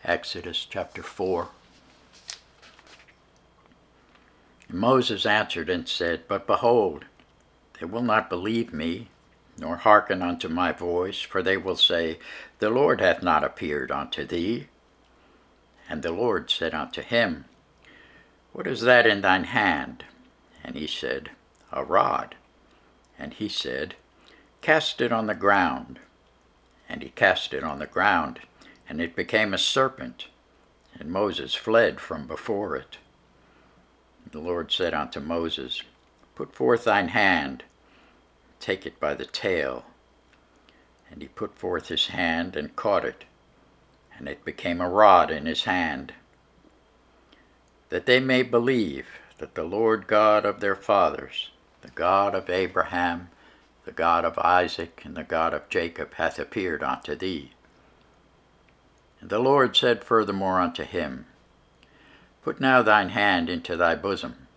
Exodus chapter 4. And Moses answered and said, But behold, they will not believe me, nor hearken unto my voice, for they will say, The Lord hath not appeared unto thee. And the Lord said unto him, What is that in thine hand? And he said, A rod. And he said, Cast it on the ground. And he cast it on the ground, and it became a serpent, and Moses fled from before it. The Lord said unto Moses, Put forth thine hand, take it by the tail. And he put forth his hand and caught it, and it became a rod in his hand, that they may believe that the Lord God of their fathers, the God of Abraham, the God of Isaac, and the God of Jacob, hath appeared unto thee. And the Lord said furthermore unto him, Put now thine hand into thy bosom.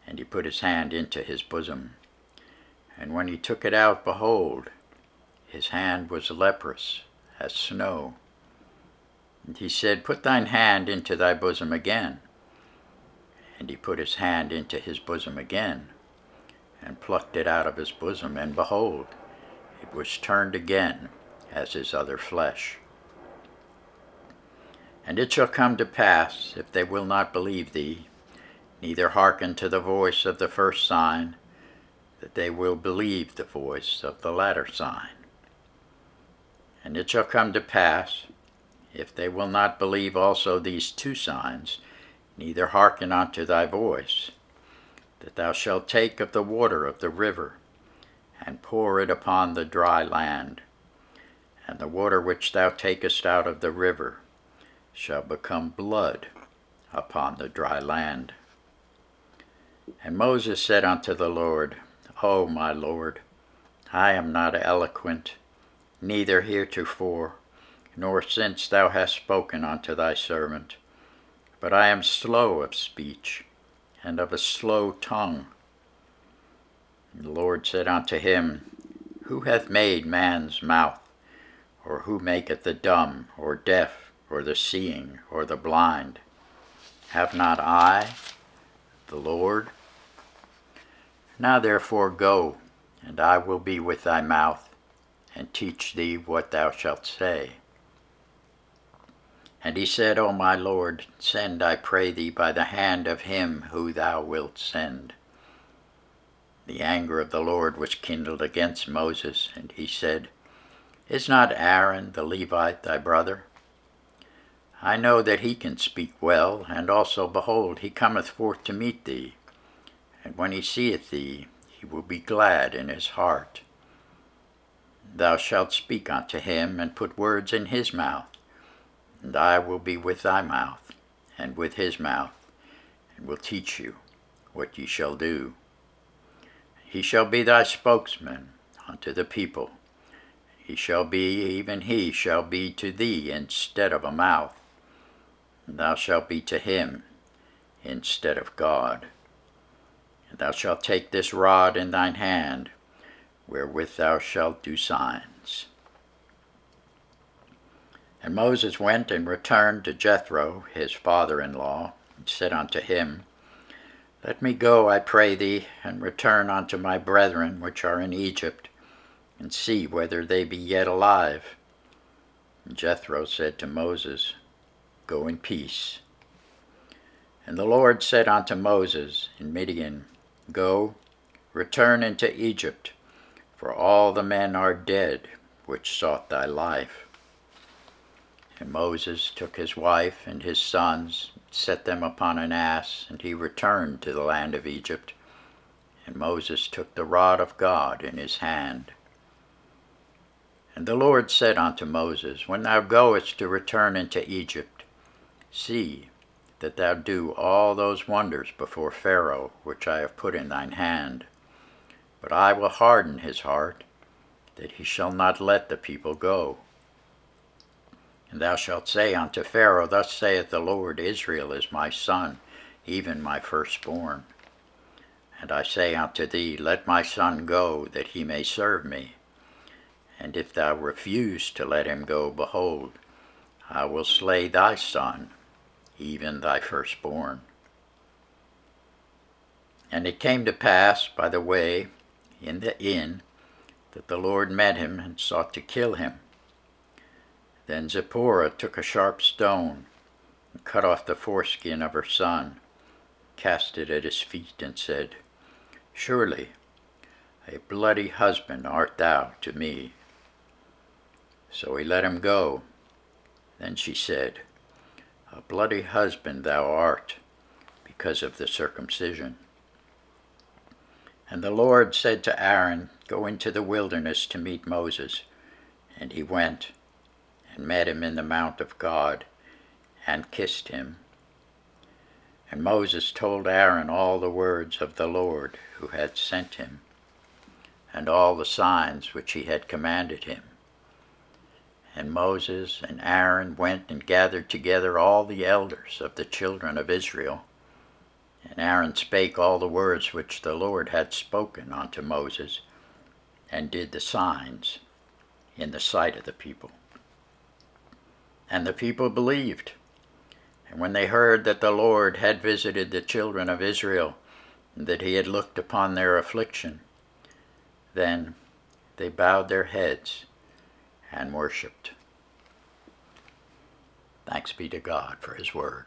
And he put his hand into his bosom. And when he took it out, behold, his hand was leprous as snow. And he said, Put thine hand into thy bosom again. And he put his hand into his bosom again, and plucked it out of his bosom, and behold, it was turned again as his other flesh. And it shall come to pass, if they will not believe thee, neither hearken to the voice of the first sign, that they will believe the voice of the latter sign. And it shall come to pass, if they will not believe also these two signs, neither hearken unto thy voice, that thou shalt take of the water of the river, and pour it upon the dry land. And the water which thou takest out of the river shall become blood upon the dry land. And Moses said unto the Lord, O my Lord, I am not eloquent, neither heretofore, nor since thou hast spoken unto thy servant, but I am slow of speech, and of a slow tongue. And the Lord said unto him, Who hath made man's mouth? Or who maketh the dumb, or deaf, or the seeing, or the blind? Have not I, the Lord? Now therefore go, and I will be with thy mouth, and teach thee what thou shalt say. And he said, O my Lord, send, I pray thee, by the hand of him who thou wilt send. The anger of the Lord was kindled against Moses, and he said, Is not Aaron the Levite thy brother? I know that he can speak well, and also, behold, he cometh forth to meet thee. And when he seeth thee, he will be glad in his heart. Thou shalt speak unto him, and put words in his mouth. And I will be with thy mouth, and with his mouth, and will teach you what ye shall do. He shall be thy spokesman unto the people. Even he shall be to thee instead of a mouth. And thou shalt be to him instead of God. And thou shalt take this rod in thine hand, wherewith thou shalt do signs. And Moses went and returned to Jethro, his father-in-law, and said unto him, Let me go, I pray thee, and return unto my brethren which are in Egypt, and see whether they be yet alive. And Jethro said to Moses, Go in peace. And the Lord said unto Moses in Midian, Go, return into Egypt, for all the men are dead which sought thy life. And Moses took his wife and his sons, set them upon an ass, and he returned to the land of Egypt. And Moses took the rod of God in his hand. And the Lord said unto Moses, When thou goest to return into Egypt, see that thou do all those wonders before Pharaoh, which I have put in thine hand. But I will harden his heart, that he shall not let the people go. And thou shalt say unto Pharaoh, Thus saith the Lord, Israel is my son, even my firstborn. And I say unto thee, Let my son go, that he may serve me. And if thou refuse to let him go, behold, I will slay thy son, even thy firstborn. And it came to pass by the way in the inn that the Lord met him and sought to kill him. Then Zipporah took a sharp stone and cut off the foreskin of her son, cast it at his feet, and said, Surely a bloody husband art thou to me. So he let him go. Then she said, A bloody husband thou art, because of the circumcision. And the Lord said to Aaron, Go into the wilderness to meet Moses. And he went and met him in the mount of God, and kissed him. And Moses told Aaron all the words of the Lord who had sent him, and all the signs which he had commanded him. And Moses and Aaron went and gathered together all the elders of the children of Israel. And Aaron spake all the words which the Lord had spoken unto Moses, and did the signs in the sight of the people. And the people believed. And when they heard that the Lord had visited the children of Israel, and that he had looked upon their affliction, then they bowed their heads and worshipped. Thanks be to God for his word.